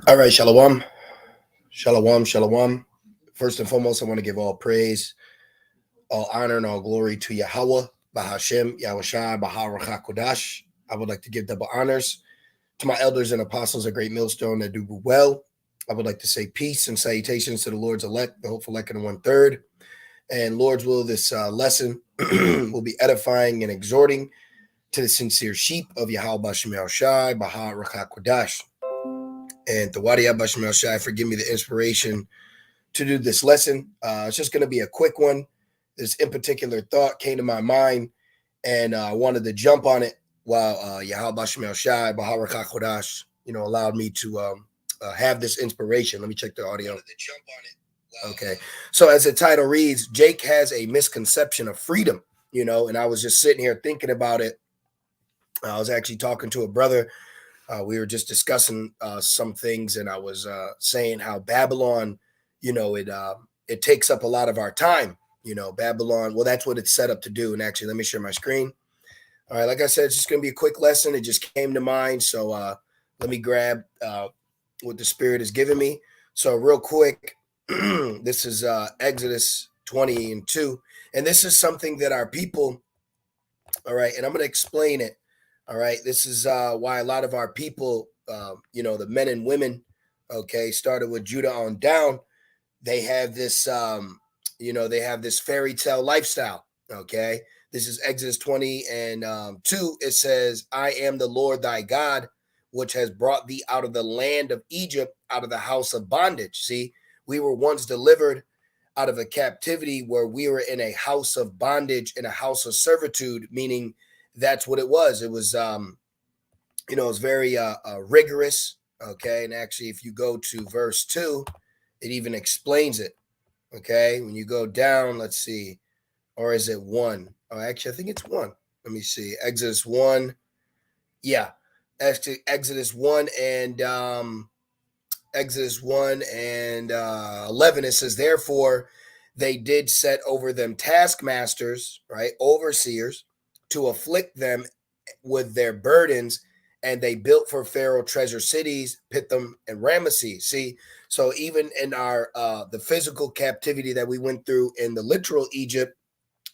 All right, shalom, shalom, shalom. First and foremost, I want to give all praise, all honor, and all glory to Yahweh, Bahashem, Yahushai, Baharach HaKodash. I would like to give double honors to my elders and apostles at Great Millstone that do well. I would like to say peace and salutations to the Lord's elect, the hopeful elect, and 1/3. And Lord's will, this lesson will be edifying and exhorting to the sincere sheep of Yahweh Bashem Yahushai, Baharach HaKodash. And Tawadi Bashem Yahushai, forgive me the inspiration to do this lesson. It's just going to be a quick one. This in particular thought came to my mind, and I wanted to jump on it while Yahweh Bashem Shai, Baharach HaKodash, allowed me to have this inspiration. Let me check the audio. Okay. So as the title reads, Jake has a misconception of freedom, and I was just sitting here thinking about it. I was actually talking to a brother. We were just discussing some things, and I was saying how Babylon, it takes up a lot of our time. Babylon, well, that's what it's set up to do. And actually, let me share my screen. All right, like I said, it's just going to be a quick lesson. It just came to mind. So let me grab what the Spirit has given me. So real quick, this is Exodus 20:2. And this is something that our people, all right, and I'm going to explain it. All right, this is why a lot of our people, the men and women, okay, started with Judah on down. They have this, they have this fairy tale lifestyle. Okay, this is Exodus 20:2. It says, "I am the Lord thy God, which has brought thee out of the land of Egypt, out of the house of bondage." See, we were once delivered out of a captivity where we were in a house of bondage, in a house of servitude, meaning that's what it was. It was, it was very rigorous. Okay, and actually, if you go to verse 2, it even explains it. Okay, when you go down, let's see, or is it 1? Oh, actually, I think it's 1. Let me see. Exodus 1. Yeah, actually, Exodus 1 and 11. It says, "Therefore, they did set over them taskmasters, right, overseers, to afflict them with their burdens, and they built for Pharaoh treasure cities, Pithom and Ramesses." See, so even in our the physical captivity that we went through in the literal Egypt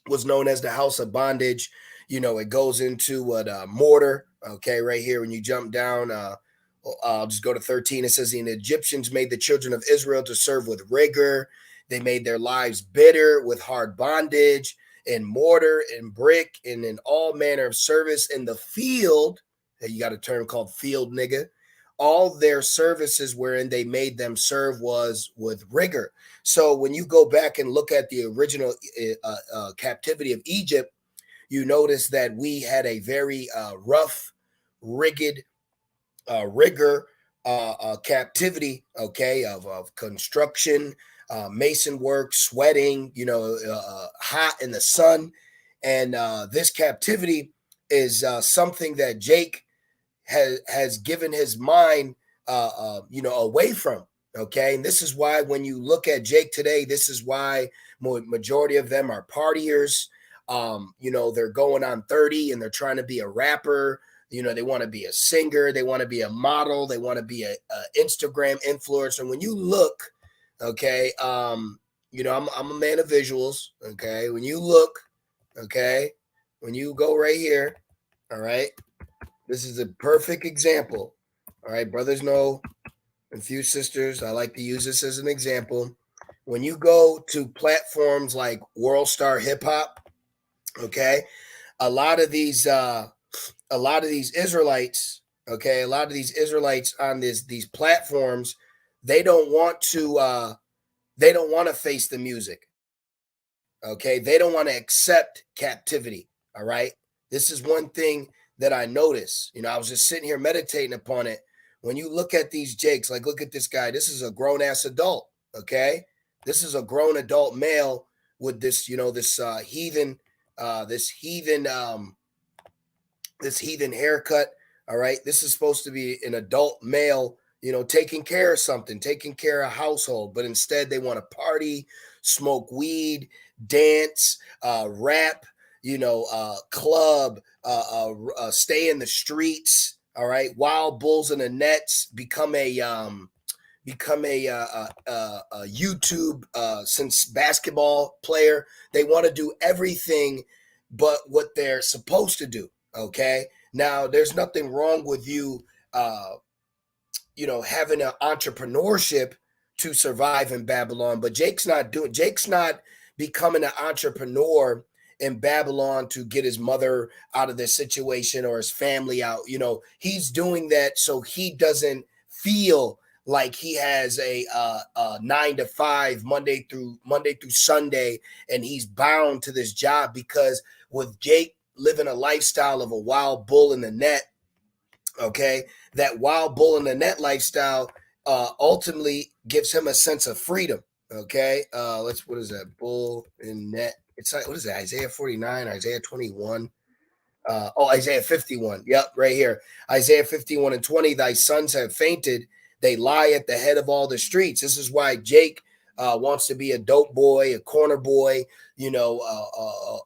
was known as the house of bondage. It goes into what mortar. Okay, right here when you jump down, I'll just go to 13. It says, "The Egyptians made the children of Israel to serve with rigor. They made their lives bitter with hard bondage, in mortar and brick, and in all manner of service in the field." You got a term called field, nigga. "All their services wherein they made them serve was with rigor." So when you go back and look at the original captivity of Egypt, you notice that we had a very rough, rigid, rigor captivity, okay, of construction, mason work, sweating, hot in the sun. And this captivity is something that Jake has given his mind, away from. Okay, and this is why when you look at Jake today, this is why majority of them are partiers. They're going on 30 and they're trying to be a rapper. They want to be a singer. They want to be a model. They want to be a Instagram influencer. And when you look, okay, I'm a man of visuals. Okay, when you look, okay, when you go right here, all right, this is a perfect example. All right, brothers know, and few sisters, I like to use this as an example. When you go to platforms like World Star Hip Hop, okay, a lot of these Israelites, okay, a lot of these Israelites on these platforms, they don't want to face the music. Okay, they don't want to accept captivity. All right, this is one thing that I noticed. I was just sitting here meditating upon it. When you look at these Jakes, like look at this guy. This is a grown ass adult. Okay, this is a grown adult male with this, this heathen haircut. All right, this is supposed to be an adult male, taking care of something, taking care of a household, but instead they want to party, smoke weed, dance, rap, club, stay in the streets. All right, wild bulls in the nets become a YouTube since basketball player. They want to do everything but what they're supposed to do. Okay, now there's nothing wrong with you, uh, having an entrepreneurship to survive in Babylon. But Jake's not becoming an entrepreneur in Babylon to get his mother out of this situation or his family out. He's doing that so he doesn't feel like he has a 9 to 5 Monday through Sunday, and he's bound to this job. Because with Jake living a lifestyle of a wild bull in the net, okay, that wild bull in the net lifestyle ultimately gives him a sense of freedom. Okay, what is that, bull in net? It's like, what is that, Isaiah 49, Isaiah 21? Isaiah 51. Yep, right here. Isaiah 51 and 20. Thy sons have fainted. They lie at the head of all the streets. This is why Jake wants to be a dope boy, a corner boy,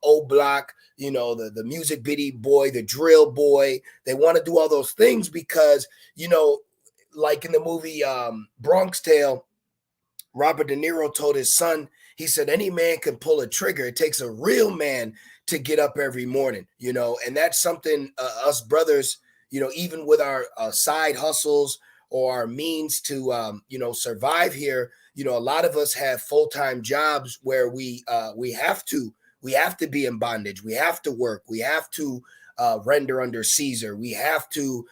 old block, the music bitty boy, the drill boy. They want to do all those things because, like in the movie Bronx Tale, Robert De Niro told his son, he said, any man can pull a trigger. It takes a real man to get up every morning, and that's something us brothers, even with our side hustles or our means to, survive here, a lot of us have full-time jobs where we have to be in bondage. We have to work. We have to render under Caesar. We have to,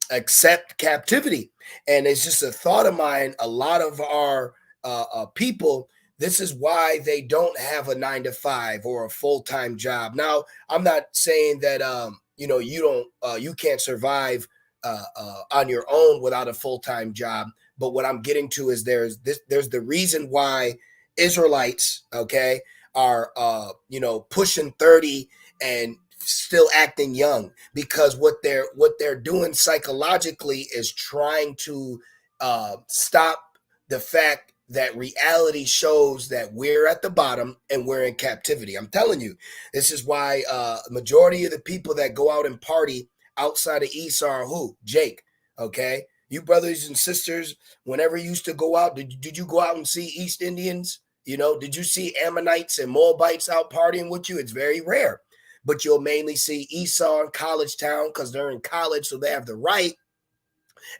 accept captivity. And it's just a thought of mine. A lot of our people, this is why they don't have a 9 to 5 or a full-time job. Now, I'm not saying that you can't survive on your own without a full-time job. But what I'm getting to is there's the reason why Israelites, okay, are pushing 30 and still acting young, because what they're doing psychologically is trying to stop the fact that reality shows that we're at the bottom and we're in captivity. I'm telling you, this is why majority of the people that go out and party outside of Esau are who? Jake. Okay, you brothers and sisters, whenever you used to go out, did you go out and see East Indians? Did you see Ammonites and Moabites out partying with you? It's very rare. But you'll mainly see Esau in college town because they're in college, so they have the right.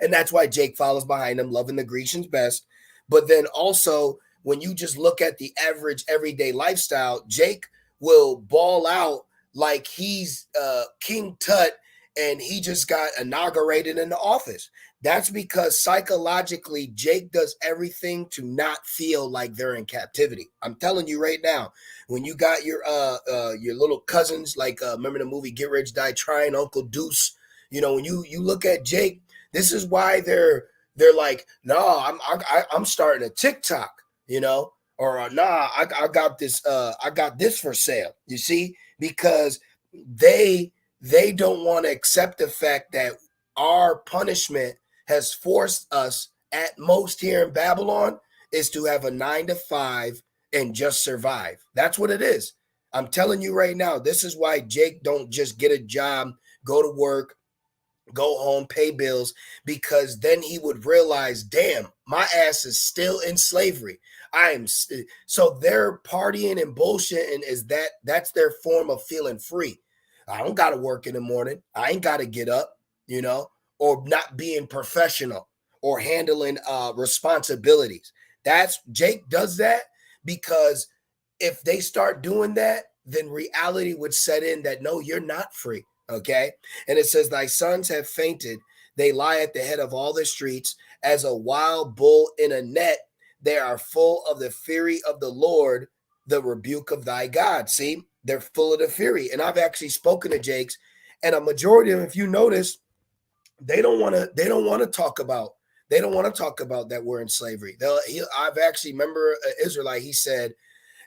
And that's why Jake follows behind them, loving the Grecians best. But then also, when you just look at the average everyday lifestyle, Jake will ball out like he's King Tut and he just got inaugurated in the office. That's because psychologically, Jake does everything to not feel like they're in captivity. I'm telling you right now, when you got your little cousins, like remember the movie Get Rich Die Trying, Uncle Deuce. When you look at Jake, this is why they're like, no, I'm starting a TikTok, or nah, I got this for sale. You see, because they don't want to accept the fact that our punishment has forced us at most here in Babylon is to have a 9 to 5 and just survive. That's what it is. I'm telling you right now, this is why Jake don't just get a job, go to work, go home, pay bills, because then he would realize, damn, my ass is still in slavery. So they're partying and bullshit, and that's their form of feeling free. I don't got to work in the morning. I ain't got to get up, or not being professional or handling responsibilities. That's Jake does that because if they start doing that, then reality would set in that no, you're not free. Okay. And it says, thy sons have fainted. They lie at the head of all the streets as a wild bull in a net. They are full of the fury of the Lord, the rebuke of thy God. See, they're full of the fury. And I've actually spoken to Jakes, and a majority of them, if you notice, they don't want to talk about that we're in slavery. I've actually remember an Israelite, he said,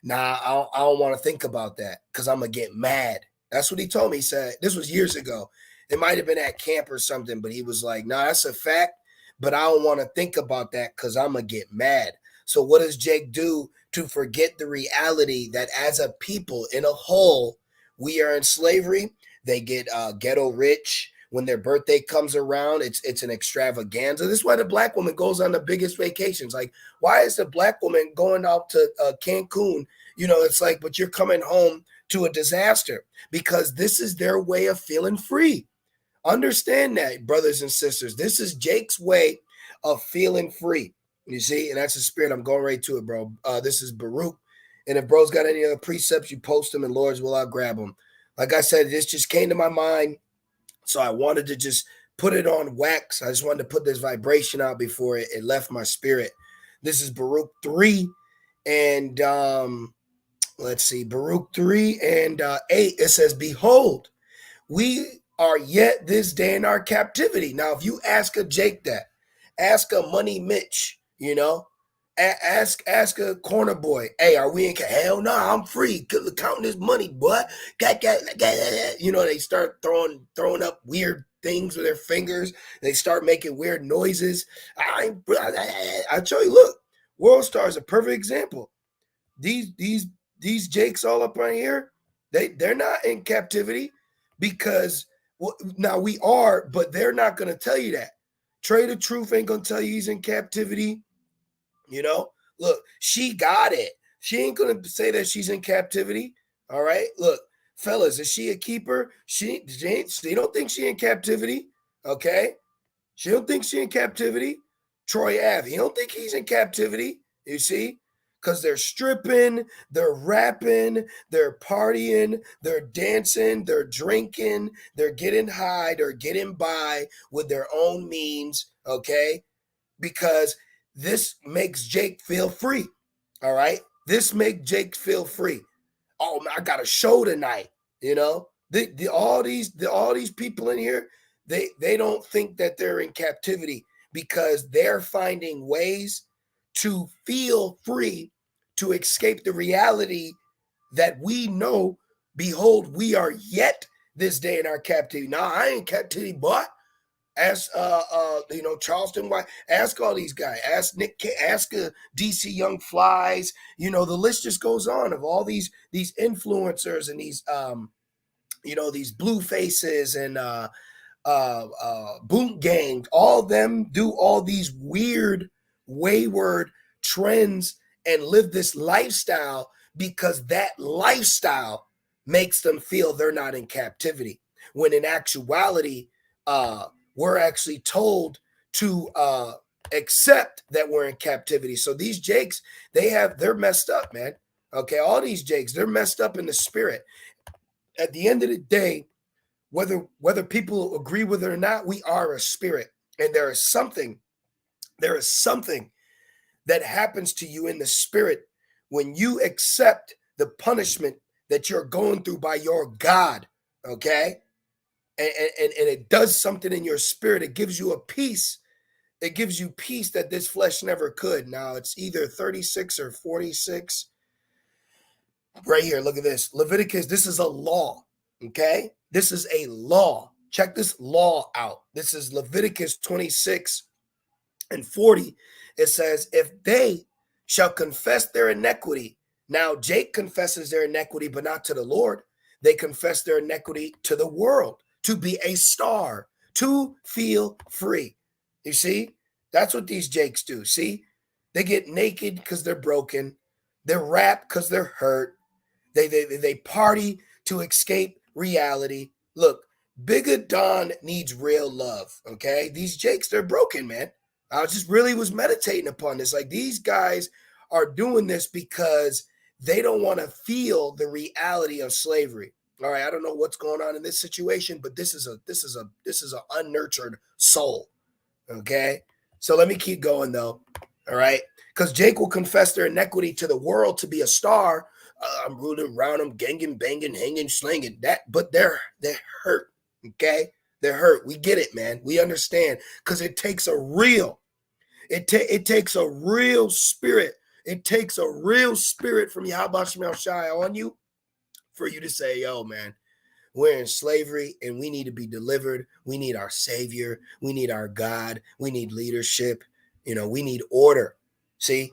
nah, I don't want to think about that because I'm going to get mad. That's what he told me. He said, this was years ago. It might have been at camp or something, but he was like, nah, that's a fact, but I don't want to think about that because I'm going to get mad. So what does Jake do to forget the reality that as a people in a whole, we are in slavery? They get ghetto rich. When their birthday comes around, it's an extravaganza. This is why the black woman goes on the biggest vacations. Like, why is the black woman going out to Cancun? It's like, but you're coming home to a disaster, because this is their way of feeling free. Understand that, brothers and sisters. This is Jake's way of feeling free. You see, and that's the spirit. I'm going right to it, bro. This is Baruch. And if bro's got any other precepts, you post them, and Lord's will, I'll grab them. Like I said, this just came to my mind. So I wanted to just put it on wax. I just wanted to put this vibration out before it left my spirit. This is Baruch 3. And let's see, Baruch 3 and 8. It says, behold, we are yet this day in our captivity. Now, if you ask a Jake that, ask a Money Mitch, ask a corner boy, hey, are we in? Hell no, I'm free. Counting this money, boy. They start throwing up weird things with their fingers. They start making weird noises. I tell you, look, World Star is a perfect example. These Jakes all up on here, they're not in captivity, because now we are, but they're not going to tell you that. Trade of Truth ain't going to tell you he's in captivity. Look, she got it. She ain't going to say that she's in captivity. All right. Look, fellas, is she a keeper? She don't think she in captivity. Okay. She don't think she in captivity. Troy Ave, he don't think he's in captivity. You see? Because they're stripping, they're rapping, they're partying, they're dancing, they're drinking, they're getting high, they're getting by with their own means, okay? Because this makes Jake feel free, all right? This makes Jake feel free. Oh, man, I got a show tonight, all these people in here, they don't think that they're in captivity, because they're finding ways to feel free, to escape the reality that we know. Behold, we are yet this day in our captivity. Now, I ain't captivity, boy. Ask Charleston White, ask all these guys, ask Nick, ask DC Young Flies. The list just goes on of all these influencers and these blue faces and boot gangs. All of them do all these weird, wayward trends and live this lifestyle, because that lifestyle makes them feel they're not in captivity, when in actuality we're actually told to accept that we're in captivity. So these Jakes, they're messed up, man. Okay, all these Jakes, they're messed up in the spirit. At the end of the day, whether people agree with it or not, we are a spirit, and there is something that happens to you in the spirit when you accept the punishment that you're going through by your God, okay? And it does something in your spirit. It gives you a peace. It gives you peace that this flesh never could. Now, it's either 36 or 46. Right here, look at this. Leviticus, this is a law, okay? This is a law. Check this law out. This is Leviticus 26 and 40. It says, if they shall confess their iniquity. Now, Jake confesses their iniquity, but not to the Lord. They confess their iniquity to the world, to be a star, to feel free. You see? That's what these Jakes do. See? They get naked because they're broken. They rap because they're hurt. They party to escape reality. Look, Bigger Don needs real love, okay? These Jakes, they're broken, man. I just really was meditating upon this. Like, these guys are doing this because they don't want to feel the reality of slavery. All right, I don't know what's going on in this situation, but this is an unnurtured soul. Okay, so let me keep going though. All right, because Jake will confess their iniquity to the world to be a star. I'm ruling around them, ganging, banging, hanging, slinging. But they're hurt. Okay, they're hurt. We get it, man. We understand, because it takes a real. It takes a real spirit. It takes a real spirit from Yahweh Shemel Shai on you for you to say, yo, man, we're in slavery and we need to be delivered. We need our Savior. We need our God. We need leadership. We need order. See,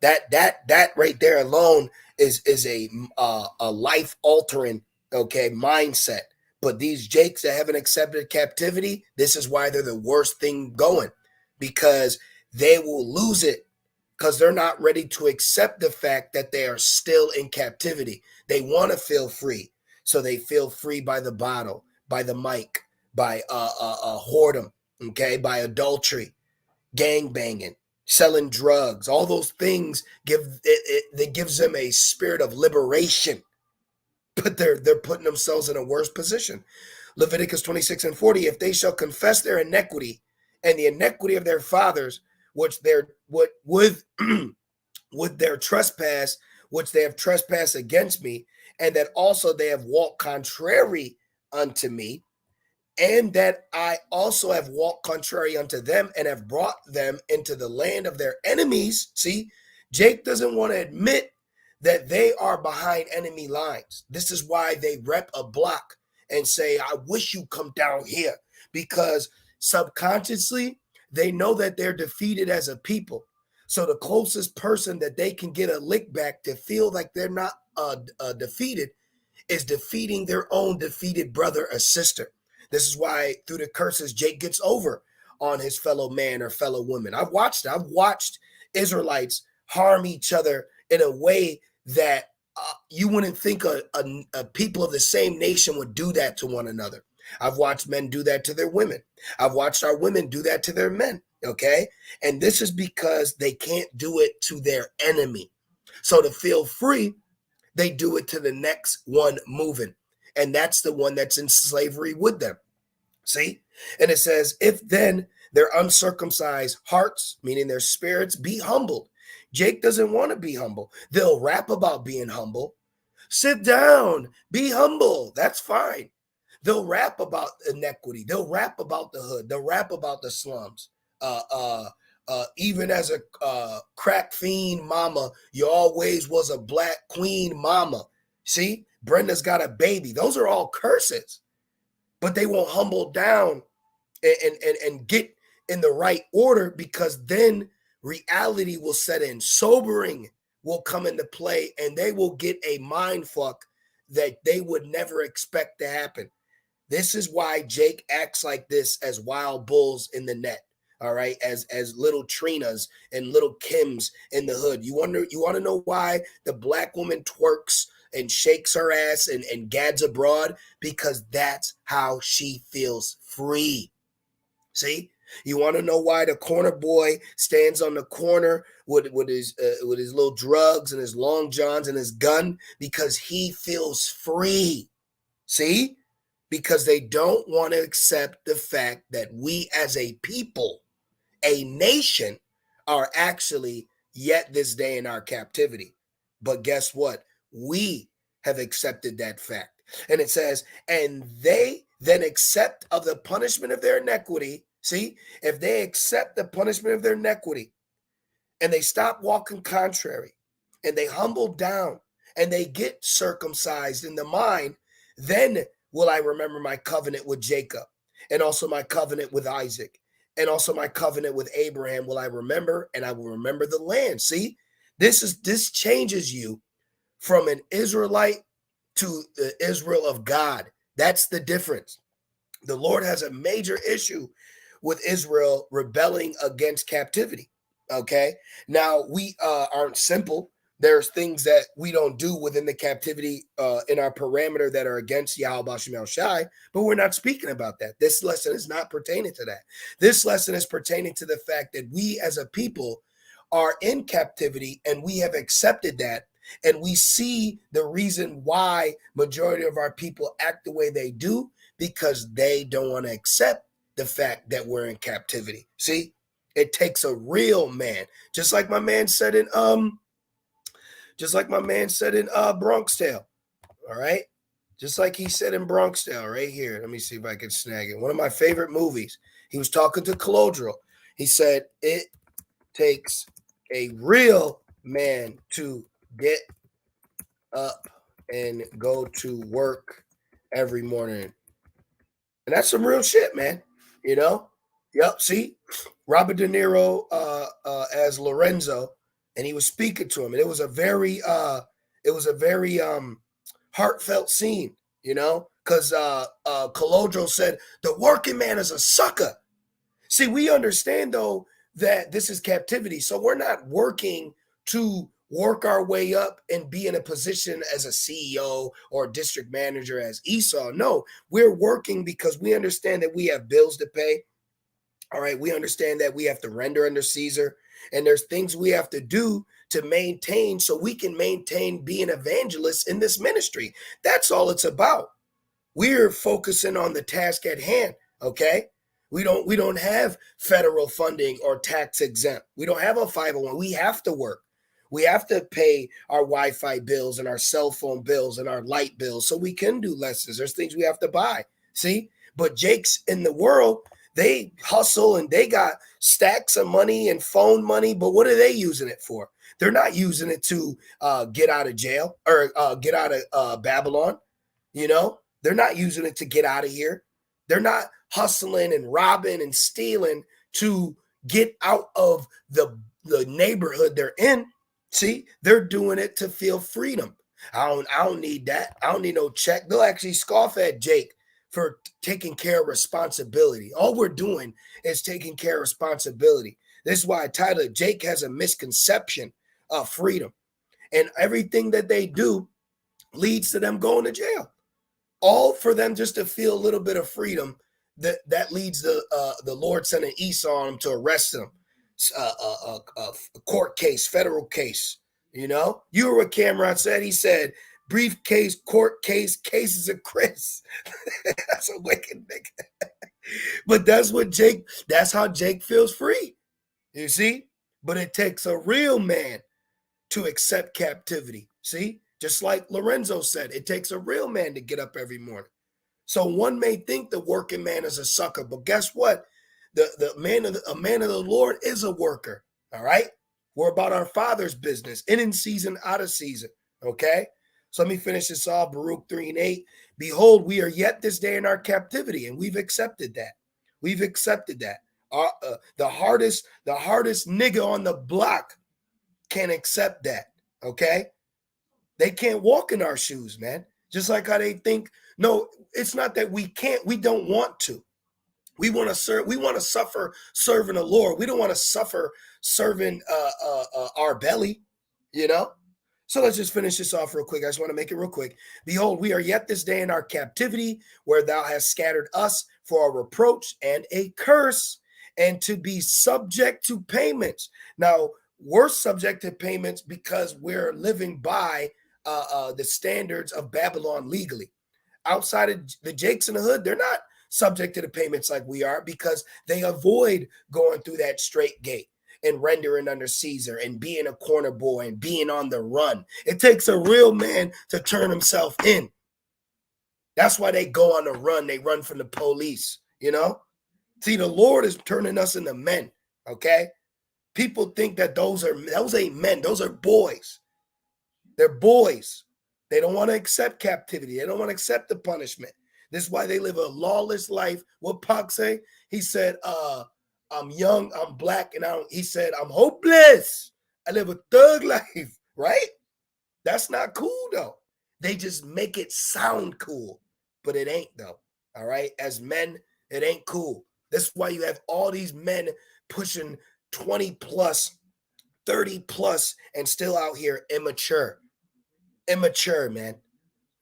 that right there alone is a life altering, okay, mindset. But these Jakes that haven't accepted captivity, this is why they're the worst thing going, because they will lose it because they're not ready to accept the fact that they are still in captivity. They want to feel free. So they feel free by the bottle, by the mic, by whoredom, okay, by adultery, gang banging, selling drugs. All those things that gives them a spirit of liberation, but they're putting themselves in a worse position. Leviticus 26:40, if they shall confess their iniquity and the iniquity of their fathers, which they're with their trespass, which they have trespassed against me, and that also they have walked contrary unto me, and that I also have walked contrary unto them and have brought them into the land of their enemies. See, Jake doesn't want to admit that they are behind enemy lines. This is why they rep a block and say, I wish you come down here, because subconsciously they know that they're defeated as a people. So the closest person that they can get a lick back to feel like they're not defeated is defeating their own defeated brother or sister. This is why through the curses, Jake gets over on his fellow man or fellow woman. I've watched Israelites harm each other in a way that you wouldn't think a people of the same nation would do that to one another. I've watched men do that to their women. I've watched our women do that to their men. Okay. And this is because they can't do it to their enemy. So to feel free, they do it to the next one moving. And that's the one that's in slavery with them. See? And it says, if then their uncircumcised hearts, meaning their spirits, be humbled. Jake doesn't want to be humble. They'll rap about being humble. Sit down, be humble. That's fine. They'll rap about inequity. They'll rap about the hood. They'll rap about the slums. Even as a crack fiend mama, you always was a black queen mama. See, Brenda's got a baby. Those are all curses, but they won't humble down and get in the right order, because then reality will set in. Sobering will come into play, and they will get a mind fuck that they would never expect to happen. This is why Jake acts like this as wild bulls in the net. All right, as little Trinas and little Kims in the hood. You want to know why the black woman twerks and shakes her ass and gads abroad? Because that's how she feels free. See, you want to know why the corner boy stands on the corner with his little drugs and his long johns and his gun? Because he feels free. See, because they don't want to accept the fact that we as a people, a nation, are actually yet this day in our captivity. But guess what? We have accepted that fact. And it says, and they then accept of the punishment of their iniquity. See, if they accept the punishment of their iniquity and they stop walking contrary and they humble down and they get circumcised in the mind, then will I remember my covenant with Jacob, and also my covenant with Isaac, and also my covenant with Abraham will I remember, and I will remember the land. See, this changes you from an Israelite to the Israel of God. That's the difference. The Lord has a major issue with Israel rebelling against captivity. Okay. Now we aren't simple. There's things that we don't do within the captivity in our parameter that are against Yahweh Shem Shai, but we're not speaking about that. This lesson is not pertaining to that. This lesson is pertaining to the fact that we as a people are in captivity, and we have accepted that, and we see the reason why majority of our people act the way they do, because they don't want to accept the fact that we're in captivity. See, it takes a real man, just like my man said in Bronx Tale. All right. Just like he said in Bronx Tale right here. Let me see if I can snag it. One of my favorite movies. He was talking to Colodro. He said, it takes a real man to get up and go to work every morning. And that's some real shit, man. You know? Yep. See, Robert De Niro as Lorenzo, and he was speaking to him, and it was a very heartfelt scene. You know, because Colodro said the working man is a sucker. See, we understand though that this is captivity, so we're not working to work our way up and be in a position as a CEO or a district manager as Esau. No, we're working because we understand that we have bills to pay. All right, we understand that we have to render under Caesar, and there's things we have to do to maintain so we can maintain being evangelists in this ministry. That's all it's about. We're focusing on the task at hand, okay? We don't have federal funding or tax exempt. We don't have a 501. We have to work. We have to pay our Wi-Fi bills and our cell phone bills and our light bills so we can do lessons. There's things we have to buy. See? But Jake's in the world, they hustle and they got stacks of money and phone money, but what are they using it for? They're not using it to get out of jail or get out of Babylon. You know, they're not using it to get out of here. They're not hustling and robbing and stealing to get out of the neighborhood they're in. See, they're doing it to feel freedom. I don't need that. I don't need no check. They'll actually scoff at Jake for taking care of responsibility. All we're doing is taking care of responsibility. This is why I titled Jake has a misconception of freedom. And everything that they do leads to them going to jail. All for them just to feel a little bit of freedom. That leads the Lord sending Esau on them to arrest them. A court case, federal case. You know, you were what Cameron said. He said, briefcase, court case, cases of Chris. That's a wicked nigga. But that's how Jake feels free. You see? But it takes a real man to accept captivity. See? Just like Lorenzo said, it takes a real man to get up every morning. So one may think the working man is a sucker, but guess what? A man of the Lord is a worker. All right. We're about our Father's business, in season, out of season. Okay. So let me finish this off. Baruch 3:8. Behold, we are yet this day in our captivity, and we've accepted that. We've accepted that. The hardest nigga on the block can't accept that. Okay. They can't walk in our shoes, man. Just like how they think, no, it's not that we can't, we don't want to. We want to serve, we want to suffer serving the Lord. We don't want to suffer serving our belly, you know? So let's just finish this off real quick. I just want to make it real quick. Behold, we are yet this day in our captivity, where thou hast scattered us for a reproach and a curse, and to be subject to payments. Now, we're subject to payments because we're living by the standards of Babylon legally. Outside of the Jakes in the hood, they're not subject to the payments like we are because they avoid going through that straight gate and rendering under Caesar and being a corner boy and being on the run. It takes a real man to turn himself in. That's why they go on the run. They run from the police, you know? See, the Lord is turning us into men, okay? People think that those ain't men. Those are boys. They're boys. They don't want to accept captivity. They don't want to accept the punishment. This is why they live a lawless life. What Pac say? He said, I'm young, I'm black, and he said, I'm hopeless. I live a thug life, right? That's not cool, though. They just make it sound cool, but it ain't, though. All right? As men, it ain't cool. That's why you have all these men pushing 20 plus, 30 plus, and still out here immature. Immature, man.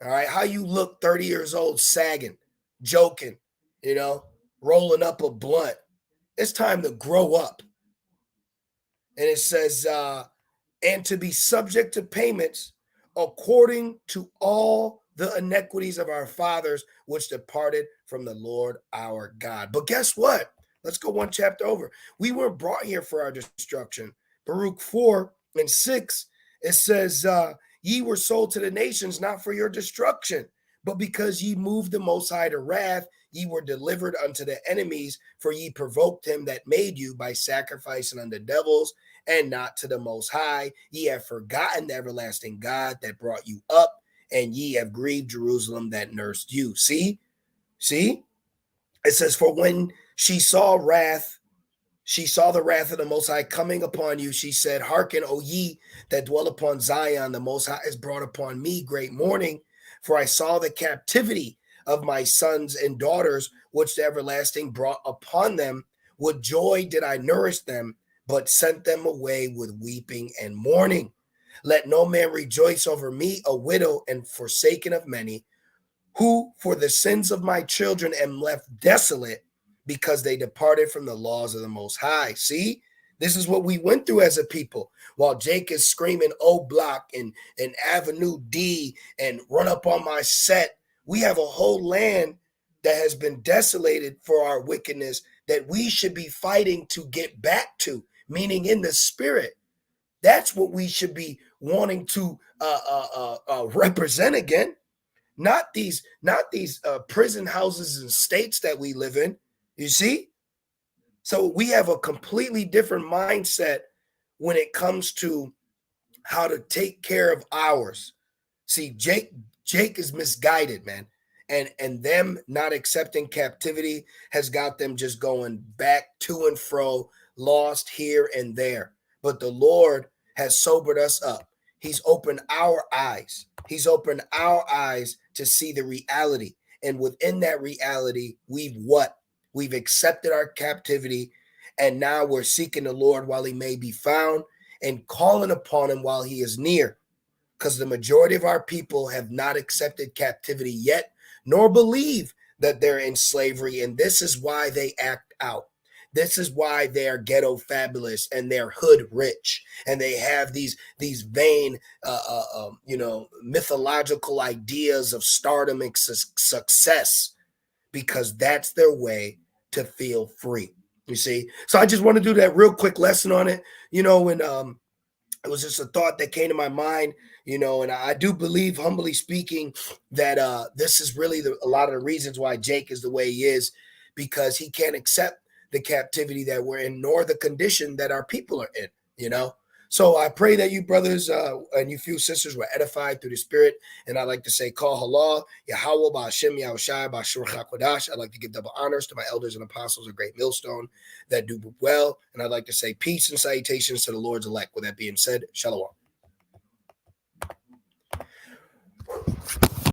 All right. How you look 30 years old, sagging, joking, you know, rolling up a blunt. It's time to grow up. And it says, and to be subject to payments according to all the iniquities of our fathers, which departed from the Lord our God. But guess what? Let's go one chapter over. We weren't brought here for our destruction. Baruch 4:6, it says, ye were sold to the nations, not for your destruction, but because ye moved the Most High to wrath, ye were delivered unto the enemies, for ye provoked him that made you by sacrificing unto devils and not to the Most High. Ye have forgotten the everlasting God that brought you up, and ye have grieved Jerusalem that nursed you. See? It says, for when she saw the wrath of the Most High coming upon you, she said, hearken, O ye that dwell upon Zion, the Most High has brought upon me great mourning, for I saw the captivity of my sons and daughters, which the everlasting brought upon them. With joy did I nourish them, but sent them away with weeping and mourning. Let no man rejoice over me, a widow and forsaken of many, who for the sins of my children am left desolate, because they departed from the laws of the Most High. See, this is what we went through as a people. While Jake is screaming O Block and Avenue D and run up on my set, we have a whole land that has been desolated for our wickedness that we should be fighting to get back to, meaning in the spirit. That's what we should be wanting to represent again. Not these prison houses and states that we live in. You see? So we have a completely different mindset when it comes to how to take care of ours. See, Jake is misguided, man. And them not accepting captivity has got them just going back to and fro, lost here and there. But the Lord has sobered us up. He's opened our eyes. He's opened our eyes to see the reality. And within that reality, we've accepted our captivity. And now we're seeking the Lord while he may be found and calling upon him while he is near. Because the majority of our people have not accepted captivity yet, nor believe that they're in slavery. And this is why they act out. This is why they are ghetto fabulous and they're hood rich, and they have these vain, mythological ideas of stardom and success, because that's their way to feel free. You see, so I just want to do that real quick lesson on it. And it was just a thought that came to my mind. And I do believe, humbly speaking, that this is really a lot of the reasons why Jake is the way he is, because he can't accept the captivity that we're in, nor the condition that our people are in, So I pray that you brothers and you few sisters were edified through the Spirit. And I'd like to say, Call Halal, Yahweh, Ba'Hashem, Yahushai, Ba'Shur HaKodash. I'd like to give double honors to my elders and apostles of Great Millstone that do well. And I'd like to say peace and salutations to the Lord's elect. With that being said, Shalom.